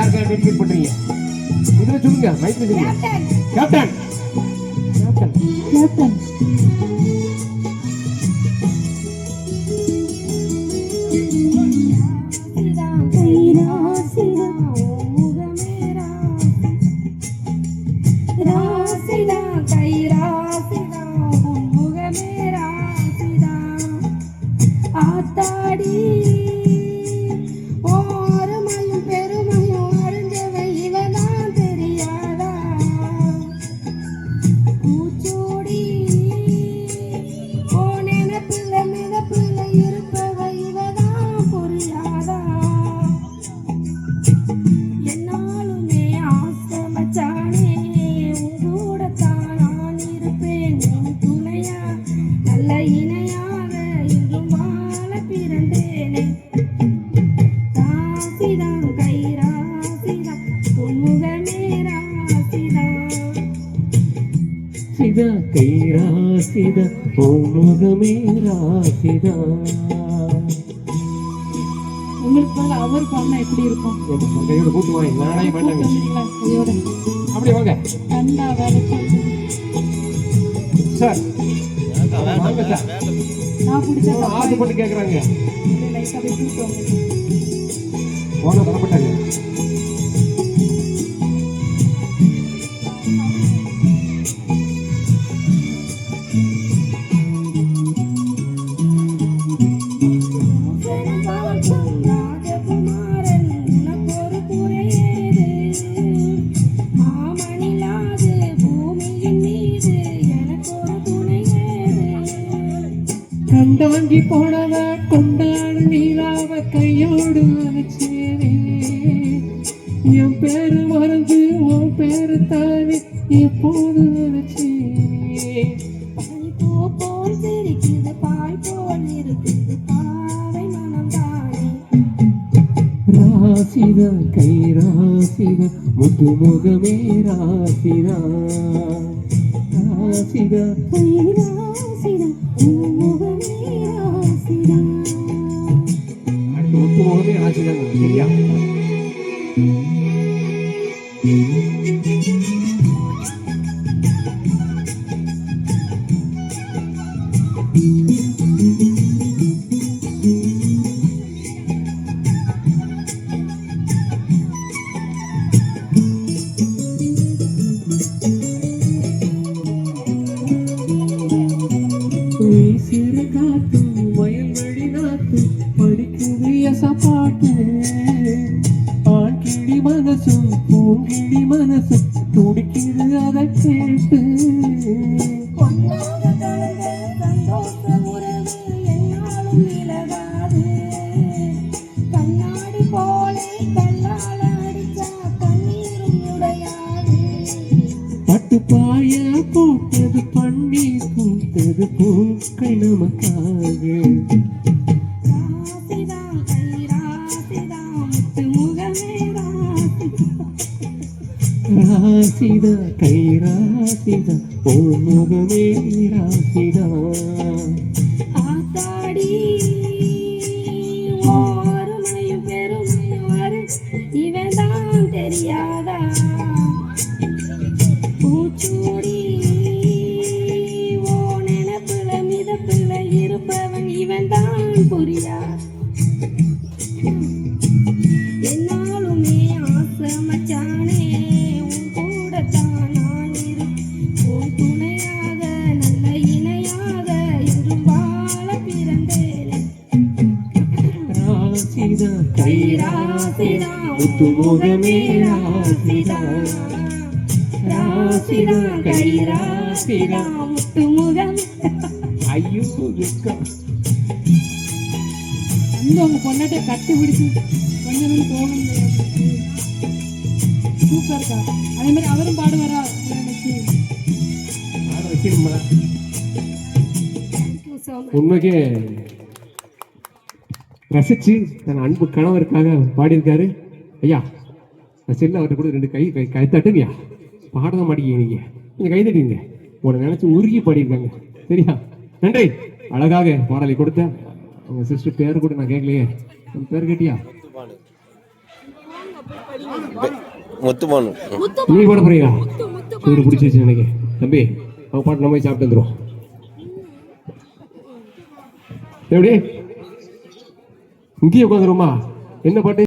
யாருக்காக டெடிகேட் பண்றீங்க? இதுல சொல்லுங்க, மைக்ல சொல்லுங்க. கேப்டன் கேப்டன் கேப்டன் கைராசிதா முகமே ராசிதா. உங்களுக்கு அவர் பண்ணா எப்படி இருக்கும்? கையோட கூட்டு வாங்க, நானே பண்ணாங்க. அப்படி வாங்க கண்டா வேற சார், வாங்க சார். நான் பிடிச்சா ஆசைப்பட்டு கேட்குறாங்க. லைட்டா போய் கூப்பிட்டு போன வரப்பட்டாங்க. கண்டாங்கி போனவ கொண்டாடு நீராவ கையோடு அழைச்சேனே, என் பேரு மறந்து உன் பேரு தானே எப்போது அழைச்சேனே. போல் சிரிக்குது பாய் போல் இருக்குது பாவை மனம் தானே. ராசிதா கைராசிதா முத்து முகமே ராசிதா. ராசிதா கைராசிதா முகமே ராசிதா. அடுத்து முத்து முகமே ராசிதாங்க. சரியா? சிறு காத்து வயல்வெளி நாத்து படிக்குது எசப்பாட்டு. ஆண் கிளி மனசும் பூங்கிளி மனசும் துடிக்குது அதை கேட்டு. பொன்னாக கலந்த சந்தோஷ உறவு என்னாலும் விலகாது. கண்ணாடி போலே கல்லால அடிச்சா கண்ணீரும் உடையாது. பட்டு பாய போட்டது பன்னீர் பூத்தது பூக்கள் நமக்காக. ராசிதா கைராசிதா முத்து முகமே ராசிதா. ராசிதா கைராசிதா ஓ முகமே ராசிதா. ஆத்தாடி ஓருமையும் பெருமையும் வரு இவன் தான் தெரியாதா. பூச்சூடி ஓ நினப்புல மிதப்புல இருப்பவன் இவன் தான் புரியா. என்னாலுமே ஆசை மச்சானே உன் கூடத்தான் நான் உன் துணையாக நல்ல இணையாக என்றும் வாழ பிறந்தேனே. ராசிதா கைராசிதா முத்து முகமே ராசிதா. ராசிதா கைராசிதா முத்து முகம். ஐயோ வெக்கம். வந்து உங்க பொண்ணாட்டை கட்டி பிடிச்சு கொஞ்சம் தோணும். சூப்பர்க்கா. அதே மாதிரி அவரும் பாடுவாரா எனக்கு வைக்கணுமா? உண்மைக்கே ரசிச்சு தன் அன்பு கணவருக்காக பாடியிருக்காரு. ஐயா செல்ல அவர்கிட்ட கூட 2 கை தட்டுங்கய்யா. பாடதான் மாட்டீங்க, நீங்க கொஞ்சம் கை தட்டுங்க. உங்களை நினைச்சு உருகி பாடியிருக்காங்க. சரியா? நன்றி. அழகாக பாடலை கொடுத்த உங்க சிஸ்டர் பேர் கூட நான் கேட்கலையே. உங்க பேர் கேட்டியா? முத்துமான். நீ பாட போறீங்களா? சூடு பிடிச்சிருச்சு எனக்கு. தம்பி அவங்க பாட்டு நம்ம போய் சாப்பிட்டு வந்துடும். எப்படி இங்கேயே உட்காந்துருமா? என்ன பாட்டு?